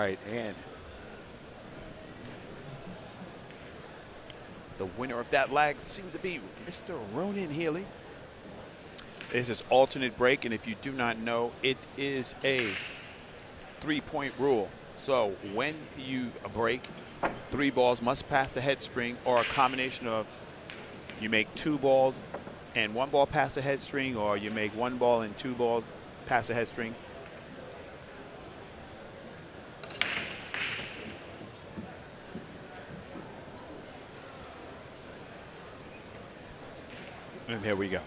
right, and the winner of that lag seems to be Mr. Ronan Healy. This is alternate break, and if you do not know, it is a 3-point rule. So when you break, 3 balls must pass the head string, or a combination of you make 2 balls and 1 ball pass the head string, or you make 1 ball and 2 balls pass the head string. And here we go.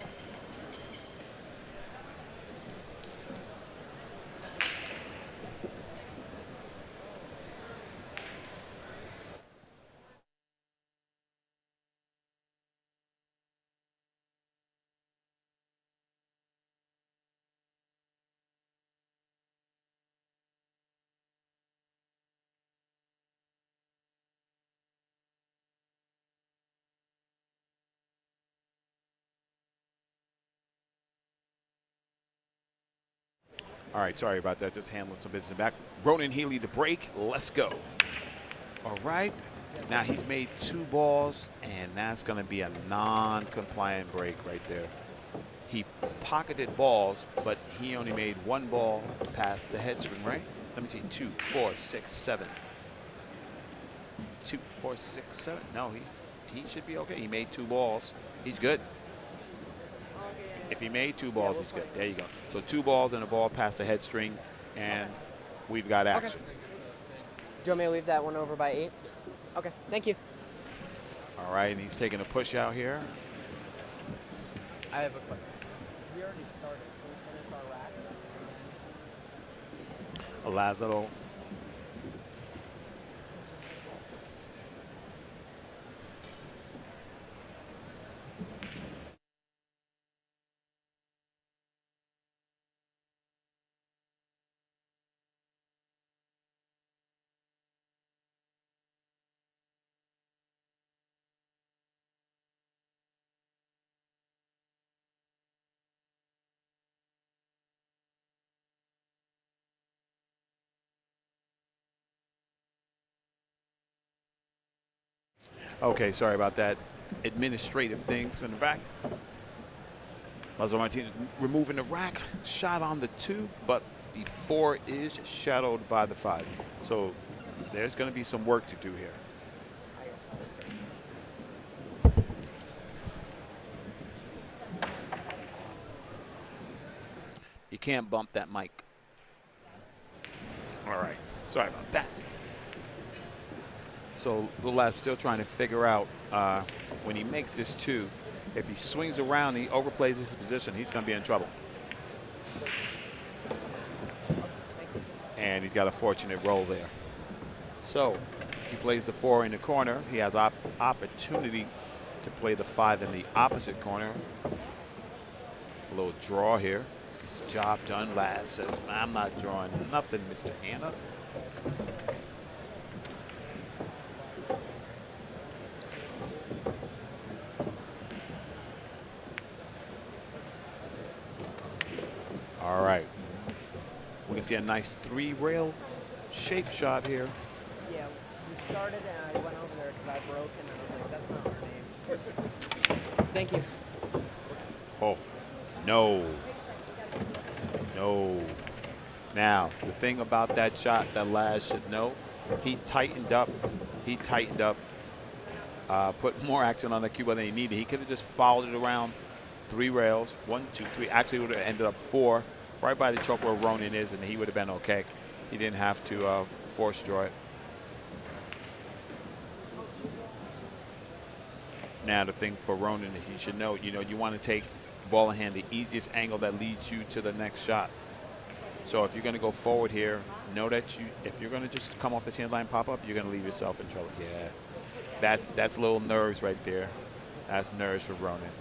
All right, sorry about that. Just handling some business back. Ronan Healy to break. Let's go. All right. Now he's made 2 balls, and that's going to be a non-compliant break right there. He pocketed balls, but he only made 1 ball past the head string, right? Let me see. 2, 4, 6, 7. 2, 4, 6, 7. No, he should be okay. He made 2 balls. He's good. If he made 2 balls, he's good. There you go. So 2 balls and a ball past the head string, and we've got action. Okay. Do you want me to leave that one over by 8? Okay, thank you. All right, and he's taking a push out here. I have a question. We already started. Can we finish our rack? Lazaro. Okay, sorry about that. Administrative things in the back. Lazaro Martinez removing the rack, shot on the 2, but the 4 is shadowed by the 5. So there's going to be some work to do here. You can't bump that mic. All right, sorry about that. So Lula's still trying to figure out when he makes this 2, if he swings around and he overplays his position, he's going to be in trouble. And he's got a fortunate roll there. So if he plays the 4 in the corner, he has opportunity to play the 5 in the opposite corner. A little draw here. Gets the job done. Laz says, I'm not drawing nothing, Mr. Anna. All right. We can see a nice 3-rail shape shot here. Yeah, we started and I went over there because I broke and I was like, that's not our name. Thank you. Oh, no. No. Now, the thing about that shot that Laz should know, he tightened up. Put more action on the cue than he needed. He could have just followed it around 3 rails. 1, 2, 3. Actually, would have ended up 4. Right by the choke where Ronan is, and he would have been okay. He didn't have to force draw it. Now the thing for Ronan is he should know, you want to take ball in hand, the easiest angle that leads you to the next shot. So if you're going to go forward here, know that if you're going to just come off the chin line pop up, you're going to leave yourself in trouble. Yeah, that's little nerves right there. That's nerves for Ronan.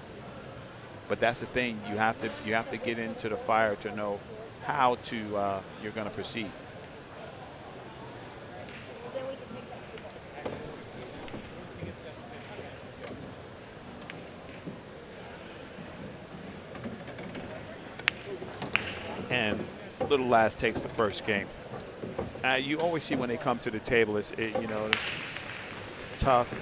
But that's the thing, you have to get into the fire to know how to you're going to proceed. And Little Laz takes the first game. You always see when they come to the table, you know, it's tough.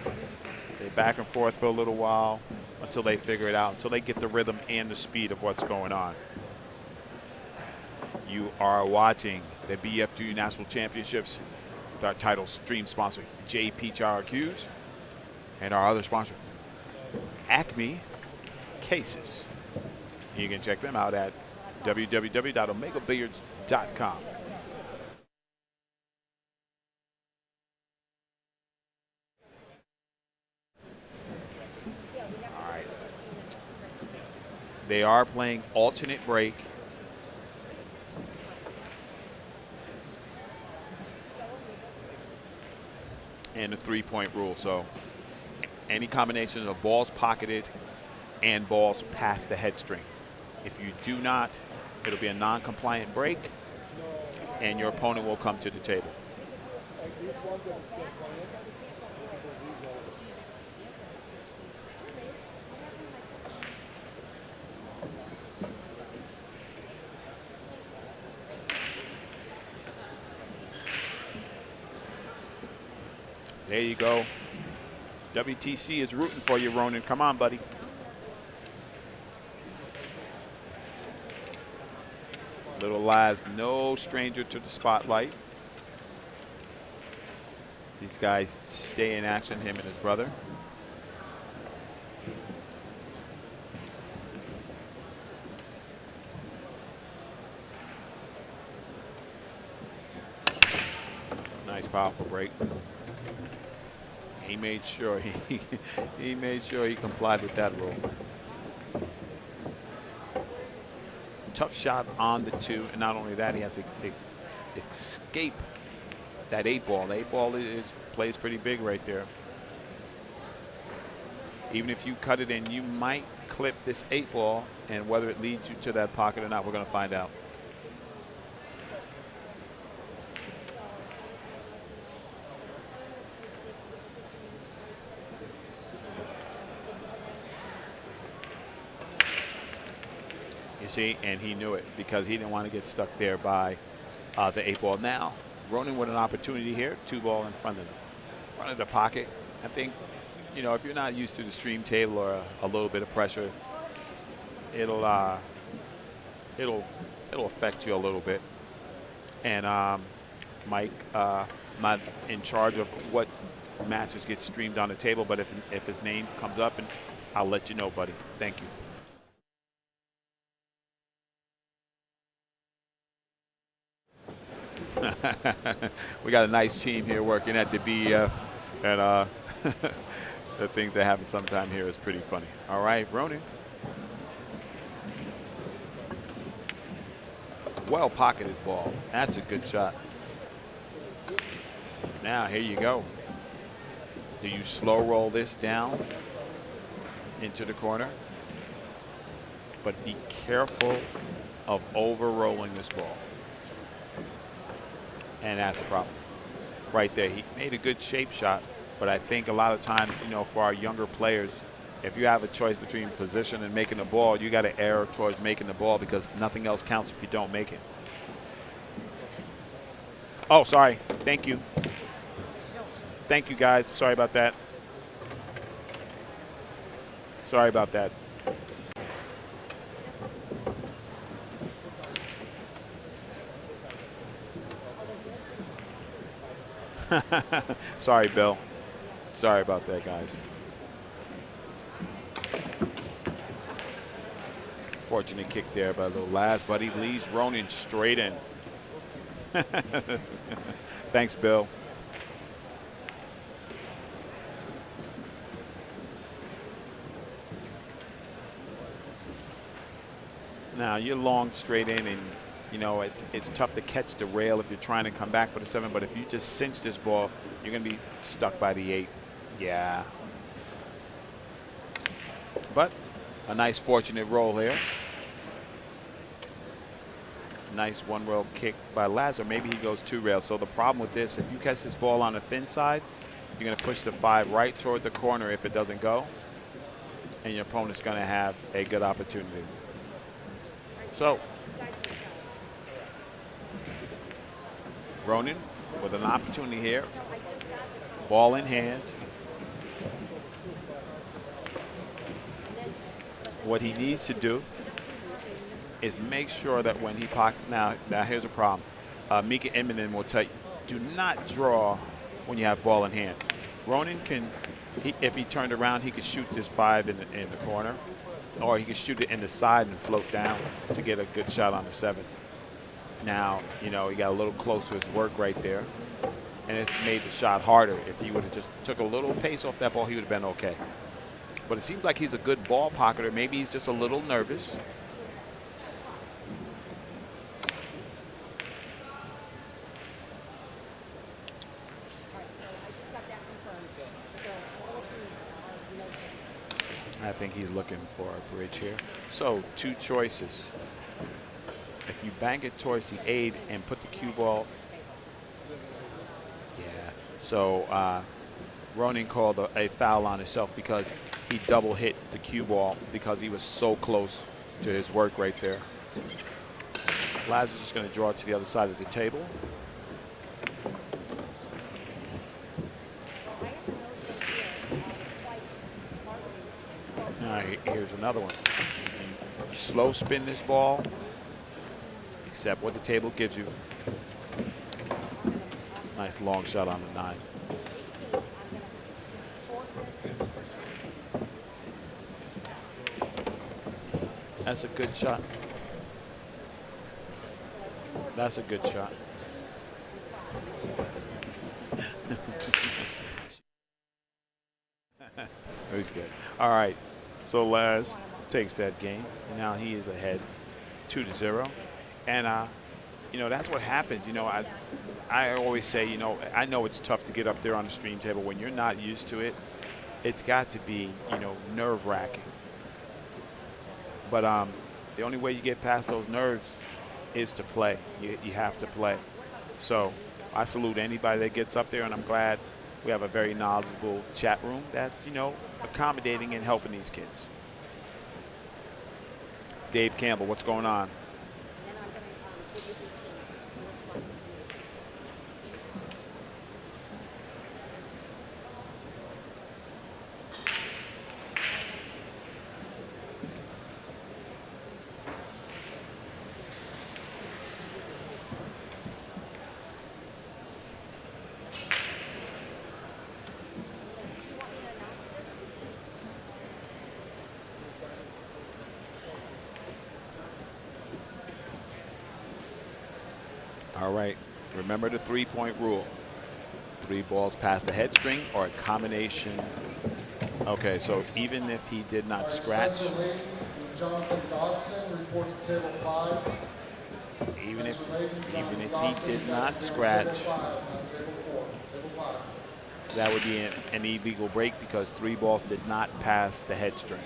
They back and forth for a little while until they figure it out, until they get the rhythm and the speed of what's going on. You are watching the BF2 National Championships with our title stream sponsor, JPHRQs, and our other sponsor, Acme Cases. You can check them out at www.omegabilliards.com. All right. They are playing alternate break. And the three-point rule. So any combination of balls pocketed and balls past the head string. If you do not, it'll be a non-compliant break, and your opponent will come to the table. There you go. WTC is rooting for you, Ronan. Come on, buddy. Little Laz, no stranger to the spotlight. These guys stay in action, him and his brother. Nice, powerful break. He made sure he made sure he complied with that rule. Tough shot on the two, and not only that, he has to escape that 8-ball. The 8-ball plays pretty big right there. Even if you cut it in, you might clip this 8-ball, and whether it leads you to that pocket or not, we're going to find out. You see, and he knew it because he didn't want to get stuck there by the 8-ball. Now, Ronan with an opportunity here, 2-ball in front of the pocket. I think, you know, if you're not used to the stream table or a little bit of pressure, it'll affect you a little bit. And Mike, not in charge of what matches get streamed on the table, but if his name comes up, and I'll let you know, buddy. Thank you. We got a nice team here working at the BEF, and the things that happen sometime here is pretty funny. All right, Ronan. Well pocketed ball. That's a good shot. Now here you go. Do you slow roll this down into the corner? But be careful of over rolling this ball. And that's the problem right there. He made a good shape shot, but I think a lot of times, you know, for our younger players, if you have a choice between position and making the ball, you got to err towards making the ball because nothing else counts if you don't make it. Oh, sorry. Thank you. Thank you, guys. Sorry about that. Sorry about that. Sorry, Bill. Sorry about that, guys. Fortunate kick there by little Laz, but he leads Ronan straight in. Thanks, Bill. Now you're long straight in, and you know it's tough to catch the rail if you're trying to come back for the 7. But if you just cinch this ball, you're going to be stuck by the 8. Yeah. But a nice fortunate roll here. Nice one rail kick by Lazaro. Maybe he goes 2 rails. So the problem with this, if you catch this ball on the thin side, you're going to push the 5 right toward the corner if it doesn't go, and your opponent's going to have a good opportunity. So Ronan with an opportunity here. Ball in hand. What he needs to do is make sure that when he pockets, now here's a problem. Mika Immonen will tell you, do not draw when you have ball in hand. Ronan can, if he turned around, he could shoot this 5 in the corner, or he could shoot it in the side and float down to get a good shot on the 7. Now, you know, he got a little close to his work right there, and it's made the shot harder. If he would have just took a little pace off that ball, he would have been okay. But it seems like he's a good ball pocketer. Maybe he's just a little nervous. I think he's looking for a bridge here. So 2 choices. If you bank it towards the 8 and put the cue ball. Yeah. So Ronan called a foul on himself because he double hit the cue ball because he was so close to his work right there. Lazaro's just going to draw it to the other side of the table. All right, here's another one. You slow spin this ball, accept what the table gives you. Nice long shot on the 9. That's a good shot. That's a good shot. It was good. All right. So Laz takes that game, and now he is ahead 2-0. And, you know, that's what happens. You know, I always say, you know, I know it's tough to get up there on the stream table. When you're not used to it, it's got to be, you know, nerve-wracking. But the only way you get past those nerves is to play. You have to play. So I salute anybody that gets up there, and I'm glad we have a very knowledgeable chat room that's, you know, accommodating and helping these kids. Dave Campbell, what's going on? All right, remember the 3-point rule. 3 balls past the head string or a combination. Okay, so even if he did not scratch. Jonathan Dodson, report to table 5. Even if he did not scratch, that would be an illegal break because 3 balls did not pass the head string.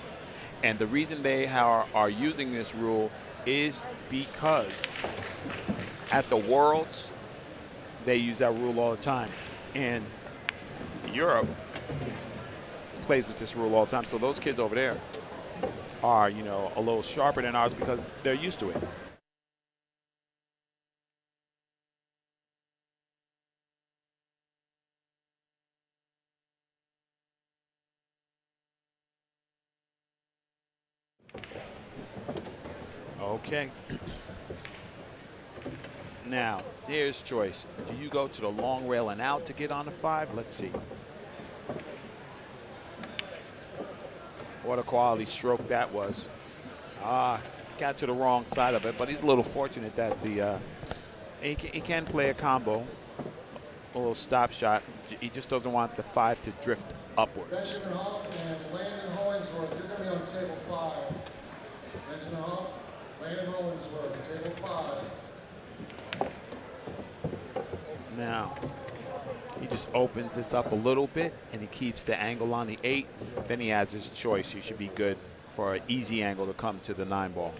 And the reason they are using this rule is because at the Worlds, they use that rule all the time. And Europe plays with this rule all the time. So those kids over there are, you know, a little sharper than ours because they're used to it. Okay. Now, here's choice. Do you go to the long rail and out to get on the 5? Let's see. What a quality stroke that was. Got to the wrong side of it, but he's a little fortunate that he can play a combo, a little stop shot. He just doesn't want the 5 to drift upwards. Benjamin Hoff and Landon Hollingsworth, you're going to be on table 5. Benjamin Hoff, Landon Hollingsworth, table 5. Now, he just opens this up a little bit, and he keeps the angle on the 8. Then he has his choice. He should be good for an easy angle to come to the 9 ball.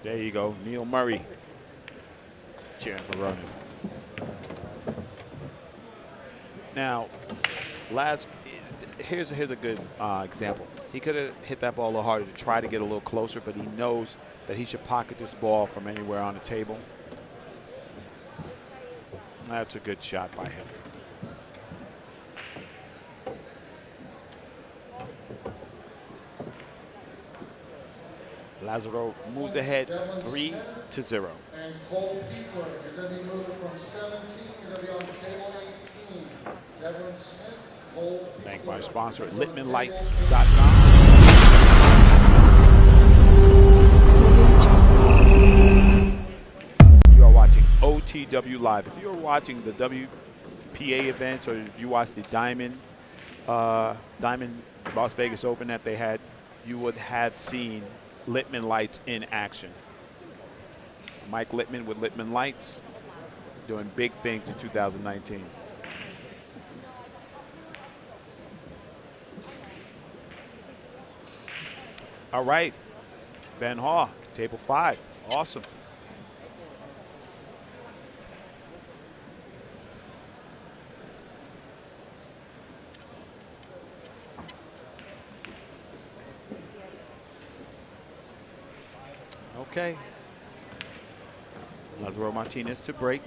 There you go, Neil Murray cheering for Ronan. Now, here's a good example. He could have hit that ball a little harder to try to get a little closer, but he knows that he should pocket this ball from anywhere on the table. That's a good shot by him. Lazaro moves ahead 3-0. And Cole Peeper, you're going to be moving from 17. You're going to be on table 18. Devlin Smith, Cole Peeper. Thank my sponsor at LittmanLights.com. You are watching OTW Live. If you're watching the WPA events, or if you watch the Diamond Las Vegas Open that they had, you would have seen Littman Lights in action. Mike Littman with Littman Lights doing big things in 2019. All right, Ben Haw, table 5. Awesome. Okay. Lazaro Martinez to break.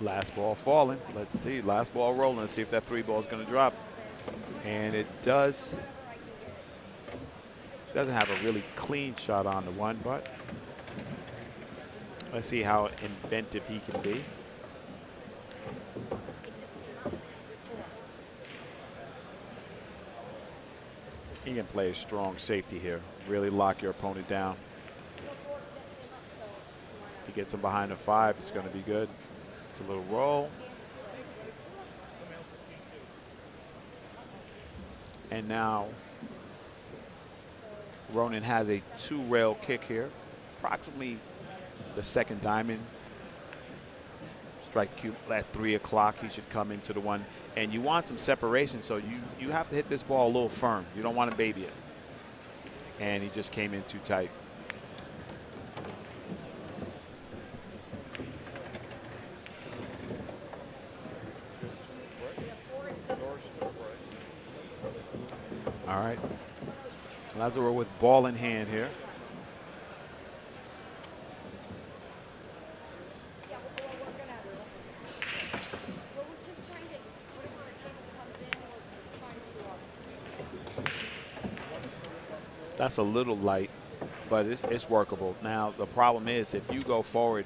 Last ball falling. Let's see. Last ball rolling. Let's see if that 3 ball is going to drop. And it does. Doesn't have a really clean shot on the one, but let's see how inventive he can be. He can play a strong safety here. Really lock your opponent down. If he gets him behind the 5, it's going to be good. It's a little roll. And now Ronan has a 2-rail kick here. Approximately the second diamond. Strike the cue at 3 o'clock. He should come into the one. And you want some separation, so you have to hit this ball a little firm. You don't want to baby it. And he just came in too tight. All right. Lazaro with ball in hand here. That's a little light, but it's workable. Now, the problem is if you go forward,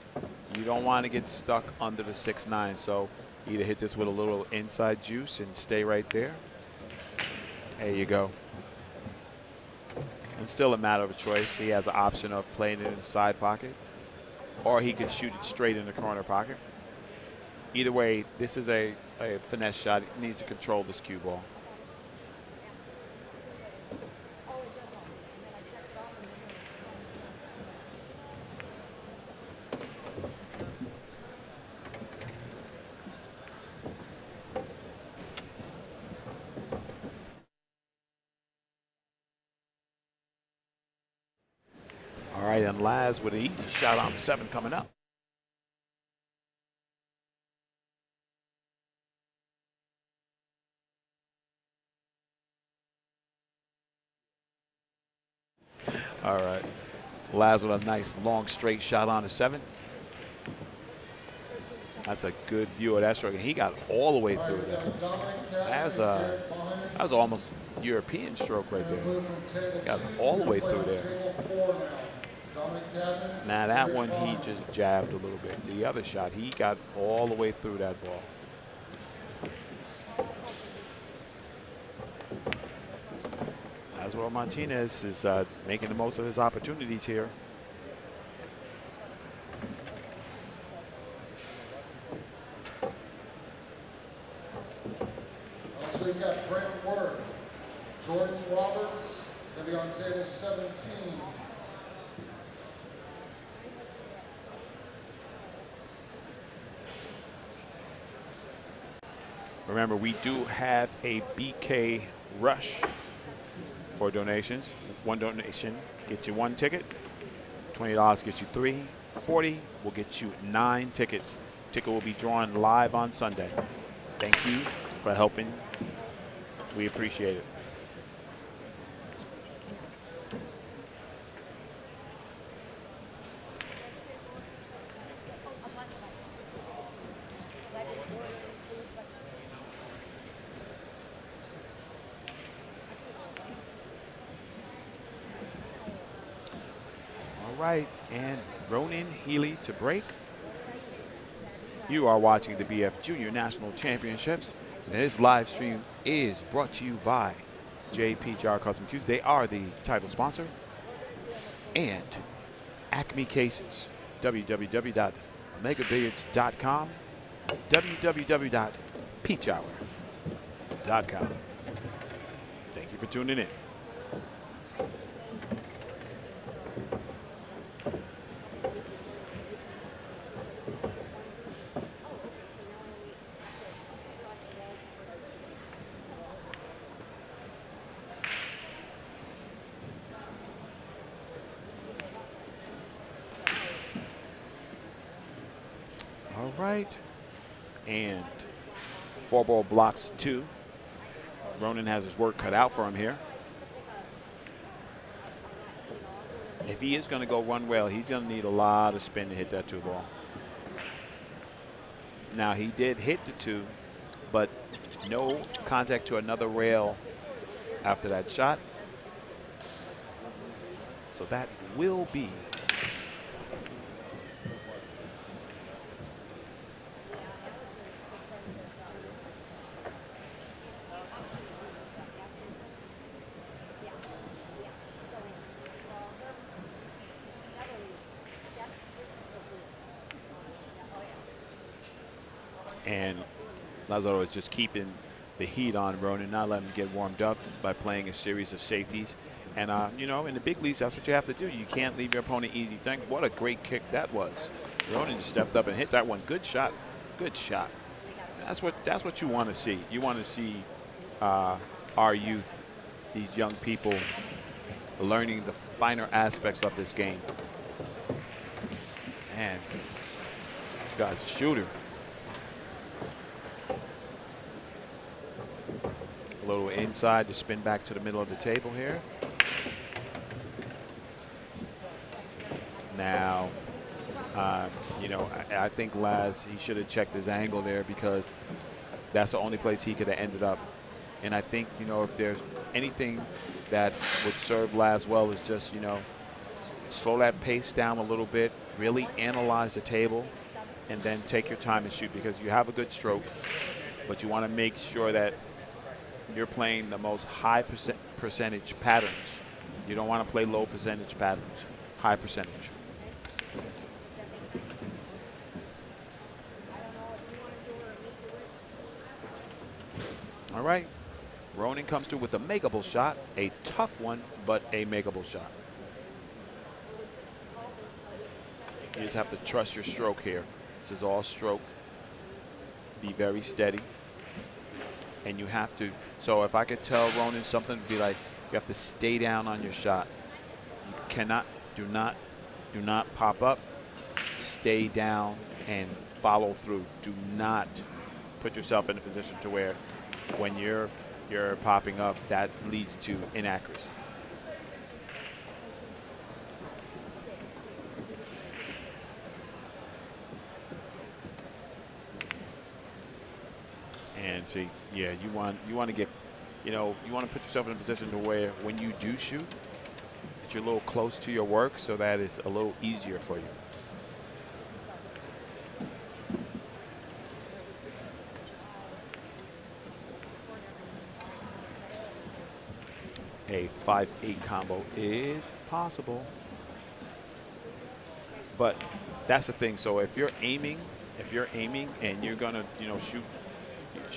you don't want to get stuck under the 6-9. So either hit this with a little inside juice and stay right there. There you go. And still a matter of choice. He has an option of playing it in the side pocket, or he could shoot it straight in the corner pocket. Either way, this is a finesse shot. He needs to control this cue ball. All right, and Laz with an easy shot on the 7 coming up. All right, Laz with a nice long straight shot on the 7. That's a good view of that stroke. And he got all the way through that. That was almost European stroke right there. Got all the way through there. Now that one he just jabbed a little bit. The other shot, he got all the way through that ball. Lazaro Martinez is making the most of his opportunities here. So we've got Brent Worth, Jordan Roberts, going to be on table 17. Remember, we do have a BK Rush for donations. One donation gets you 1 ticket. $20 gets you 3. 40 will get you 9 tickets. Ticket will be drawn live on Sunday. Thank you for helping. We appreciate it. All right, and Ronan Healy to break. You are watching the BF Junior National Championships. This live stream is brought to you by JPGR Custom Cues. They are the title sponsor. And Acme Cases, www.megabilliards.com, www.peachhour.com. Thank you for tuning in. All right, and 4-ball blocks 2. Ronan has his work cut out for him here. If he is going to go run well, he's going to need a lot of spin to hit that 2-ball. Now, he did hit the 2, but no contact to another rail after that shot. So that will be and Lazaro is just keeping the heat on Ronan, not letting him get warmed up by playing a series of safeties. And, you know, in the big leagues, that's what you have to do. You can't leave your opponent easy. What a great kick that was. Ronan just stepped up and hit that one. Good shot. Good shot. That's what you want to see. You want to see our youth, these young people, learning the finer aspects of this game. Man, this guy's a shooter. A little inside to spin back to the middle of the table here. Now, you know, I think Laz, he should have checked his angle there because that's the only place he could have ended up. And I think, you know, if there's anything that would serve Laz well is just, you know, slow that pace down a little bit, really analyze the table, and then take your time and shoot because you have a good stroke, but you want to make sure that you're playing the most high percentage patterns. You don't want to play low percentage patterns, high percentage. All right, Ronan comes through with a makeable shot, a tough one, but a makeable shot. You just have to trust your stroke here. This is all strokes. Be very steady. And you have to, so if I could tell Ronan something, it'd be like, you have to stay down on your shot. You cannot, do not pop up. Stay down and follow through. Do not put yourself in a position to where when you're popping up, that leads to inaccuracy. And see, yeah, you want to get, you know, you want to put yourself in a position to where when you do shoot, that you're a little close to your work so that it's a little easier for you. A 5-8 combo is possible. But that's the thing. So if you're aiming and you're gonna, you know, shoot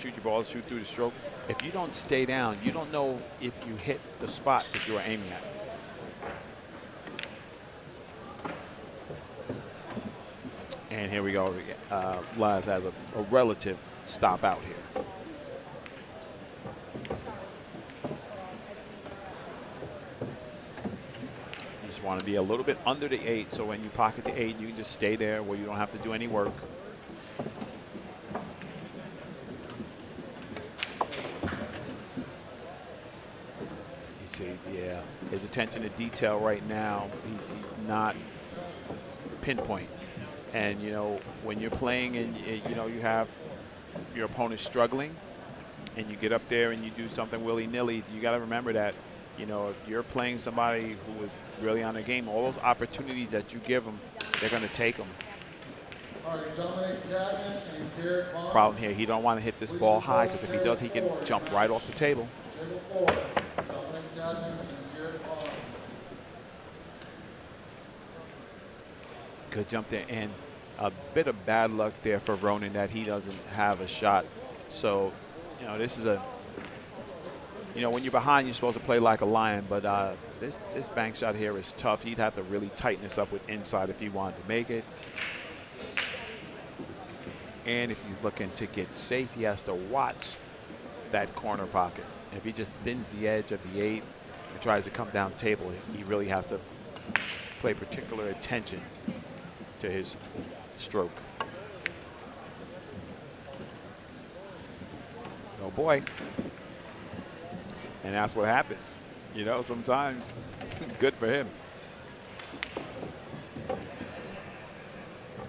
your balls, shoot through the stroke. If you don't stay down, you don't know if you hit the spot that you are aiming at. And here we go. Laz has a relative stop out here. just want to be a little bit under the 8, so when you pocket the 8, you can just stay there where you don't have to do any work. You see, yeah, his attention to detail right now, he's not pinpoint. And, you know, when you're playing and, you know, you have your opponent struggling and you get up there and you do something willy-nilly, you got to remember that, you know, if you're playing somebody who is really on their game, all those opportunities that you give them, they're going to take them. Problem here, he don't want to hit this ball high, because if he does, he can jump right off the table. Good jump there, and a bit of bad luck there for Ronan that he doesn't have a shot. So, you know, this is a, you know, when you're behind, you're supposed to play like a lion, but this bank shot here is tough. He'd have to really tighten this up with inside if he wanted to make it. And if he's looking to get safe, he has to watch that corner pocket. If he just thins the edge of the 8 and tries to come down table, he really has to pay particular attention to his stroke. Oh boy. And that's what happens. You know, sometimes good for him.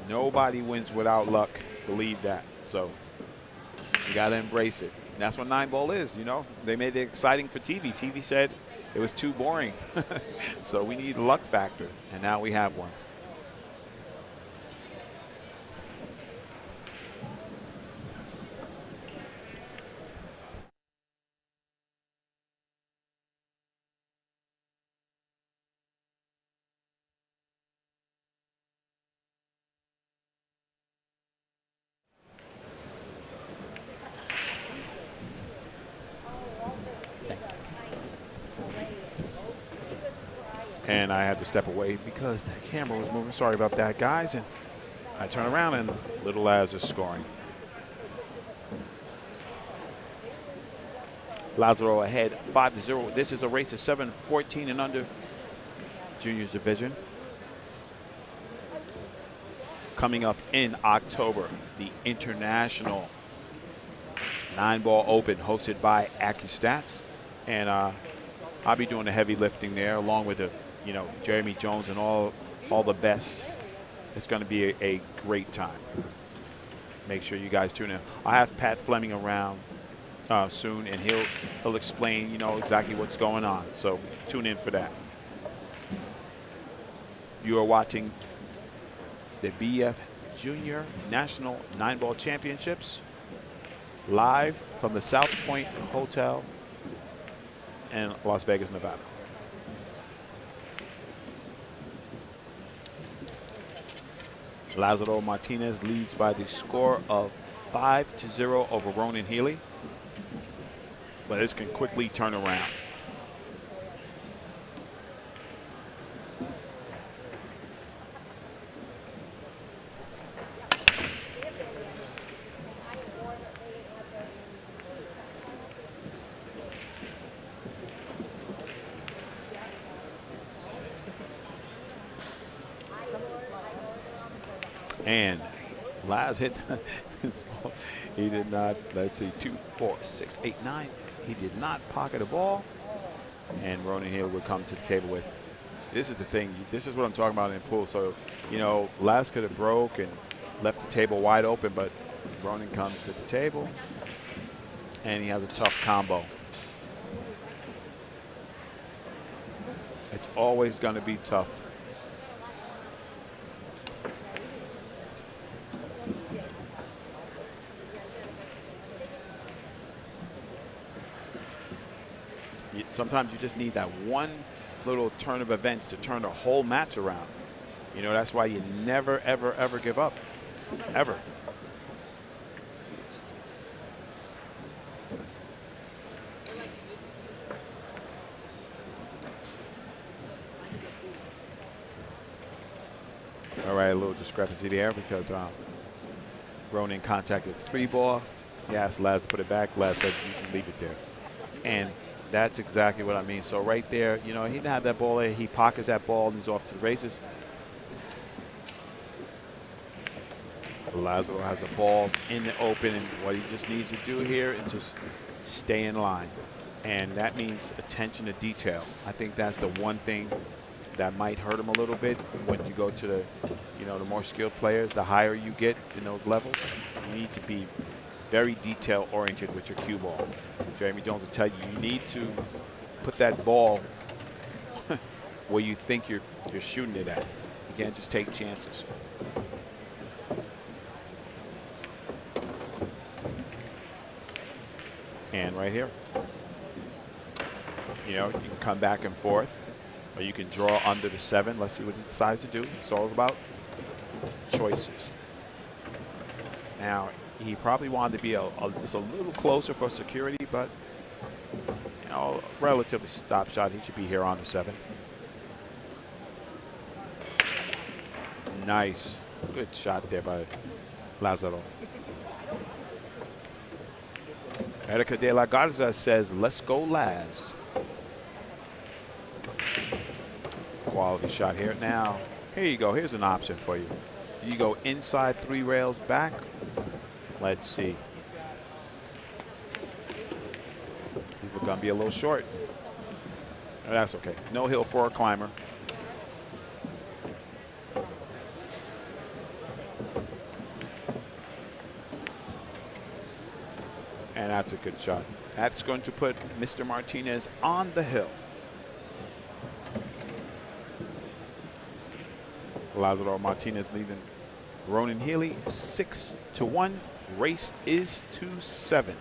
Nobody wins without luck. Believe that. So you got to embrace it. And that's what 9-ball is, you know. They made it exciting for TV. TV said it was too boring. So we need a luck factor, and now we have one. And I had to step away because the camera was moving. Sorry about that, guys. And I turn around and little Laz is scoring. Lazaro ahead 5-0. This is a race of 7, 14 and under juniors division. Coming up in October, the International 9-ball Open hosted by AccuStats. And I'll be doing the heavy lifting there along with the, you know, Jeremy Jones and all the best. It's going to be a great time. Make sure you guys tune in. I have Pat Fleming around soon, and he'll explain, you know, exactly what's going on. So tune in for that. You are watching the BF Junior National 9-ball Championships live from the South Point Hotel in Las Vegas, Nevada. Lazaro Martinez leads by the score of 5-0 over Ronan Healy. But this can quickly turn around. And Laz hit he did not, let's see, 2, 4, 6, 8, 9. He did not pocket a ball. And Ronan Hill would come to the table with. This is the thing. This is what I'm talking about in pool. So, you know, Laz could have broke and left the table wide open, but Ronan comes to the table and he has a tough combo. It's always going to be tough. Sometimes you just need that one little turn of events to turn the whole match around. You know, that's why you never, ever, ever give up. Ever. All right, a little discrepancy there because Ronan contacted the 3-ball. He asked Laz to put it back. Laz said, you can leave it there. And That's exactly what I mean. So right there, you know, he didn't have that ball there. He pockets that ball and he's off to the races. Lazaro has the balls in the open, and what he just needs to do here is just stay in line. And that means attention to detail. I think that's the one thing that might hurt him a little bit when you go to the, you know, the more skilled players. The higher you get in those levels, you need to be very detail oriented with your cue ball. Jeremy Jones will tell you, you need to put that ball where you think you're shooting it at. You can't just take chances. And right here, you know, you can come back and forth, or you can draw under the 7. Let's see what he decides to do. It's all about choices. Now, he probably wanted to be just a little closer for security, but, you know, relatively stop shot. He should be here on the 7. Nice. Good shot there by Lazaro. Erica de la Garza says, let's go Laz. Quality shot here. Now, here you go. Here's an option for you. Do you go inside 3 rails back? Let's see. He's going to be a little short. That's okay. No hill for a climber. And that's a good shot. That's going to put Mr. Martinez on the hill. Lazaro Martinez leading Ronan Healy 6-1. Race is to 7.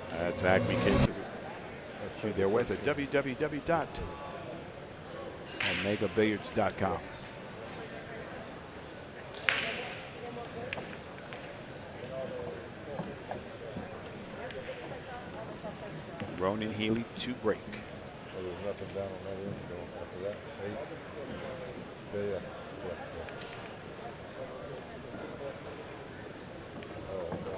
That's Acme Cases. Their website, www.omegabilliards.com. Ronan Healy to break. Well, there's nothing down on that end, so after that, 8. Yeah. Oh, okay.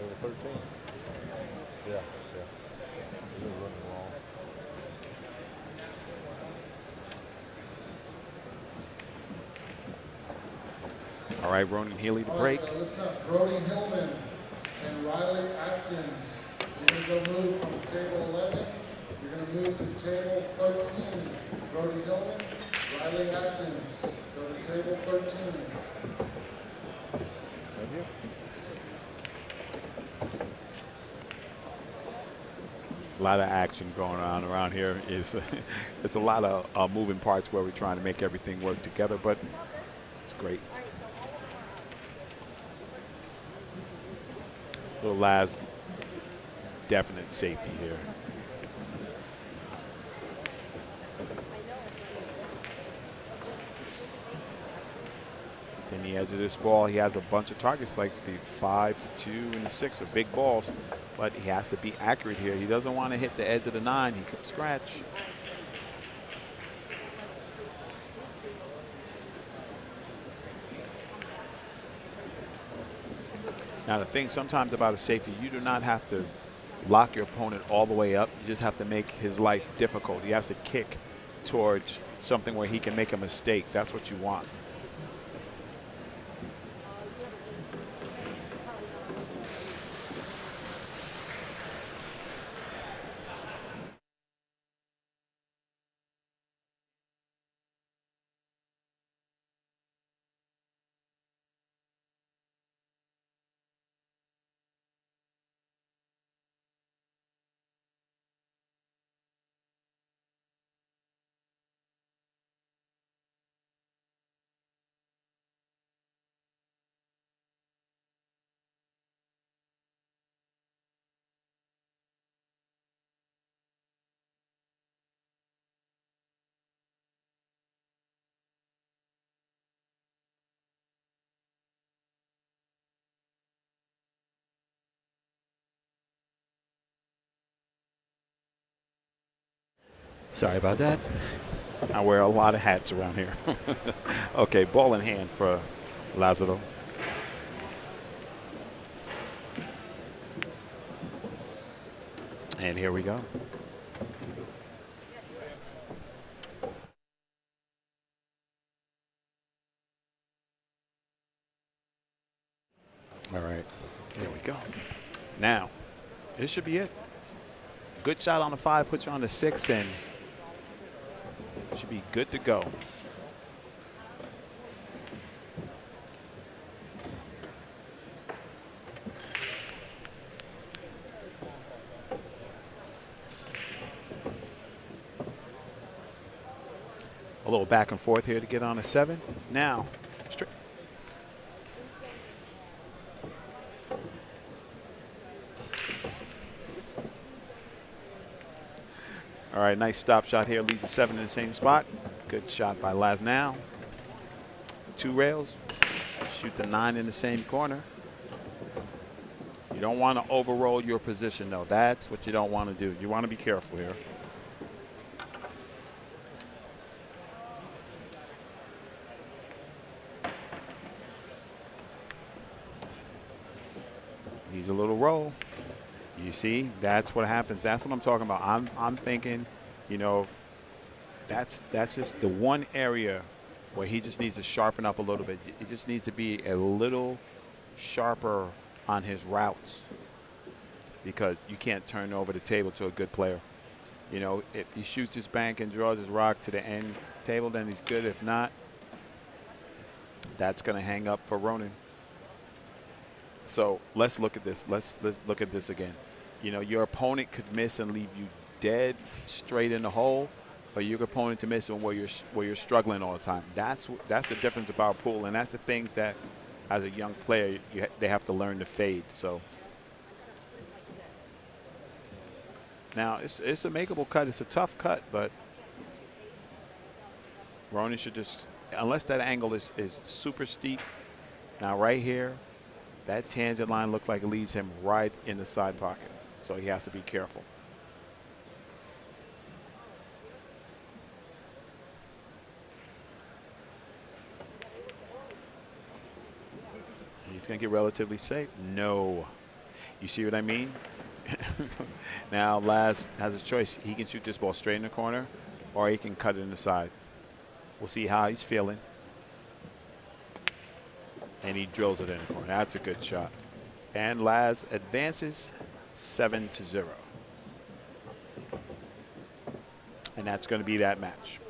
Over 13? Yeah. He was running long. All right, Ronan Healy to break. All right, let's have Brody Hillman and Riley Atkins. You're going to go move from table 11. You're going to move to table 13. Brody Hillman, Riley Atkins. Go to table 13. Thank you. A lot of action going on around here. It's a lot of moving parts where we're trying to make everything work together, but it's great. Little Laz, definite safety here. In the edge of this ball, he has a bunch of targets like the 5, the 2, and the 6 are big balls, but he has to be accurate here. He doesn't want to hit the edge of the 9. He could scratch. Now, the thing sometimes about a safety, you do not have to lock your opponent all the way up. You just have to make his life difficult. He has to kick towards something where he can make a mistake. That's what you want. Sorry about that. I wear a lot of hats around here. Okay, ball in hand for Lazaro. And here we go. All right, there we go. Now, this should be it. Good shot on the 5, puts you on the 6, and should be good to go. A little back and forth here to get on a 7. Now, straight. All right, nice stop shot here. Leaves the 7 in the same spot. Good shot by Laz now. 2 rails. Shoot the 9 in the same corner. You don't want to overroll your position, though. That's what you don't want to do. You want to be careful here. Needs a little roll. You see, that's what happens. That's what I'm talking about. I'm thinking, you know, that's just the one area where he just needs to sharpen up a little bit. It just needs to be a little sharper on his routes, because you can't turn over the table to a good player. You know, if he shoots his bank and draws his rock to the end table, then he's good. If not, that's going to hang up for Ronan. So let's look at this. Let's look at this again. You know, your opponent could miss and leave you dead straight in the hole, or your opponent to miss and where you're struggling all the time. That's the difference about pool, and that's the things that, as a young player, they have to learn to fade. So now it's a makeable cut. It's a tough cut, but Ronan should just, unless that angle is super steep. Now right here, that tangent line looked like it leaves him right in the side pocket. So he has to be careful. He's going to get relatively safe. No. You see what I mean? Now Laz has a choice. He can shoot this ball straight in the corner, or he can cut it in the side. We'll see how he's feeling. And he drills it in the corner. That's a good shot. And Laz advances 7-0. And that's going to be that match.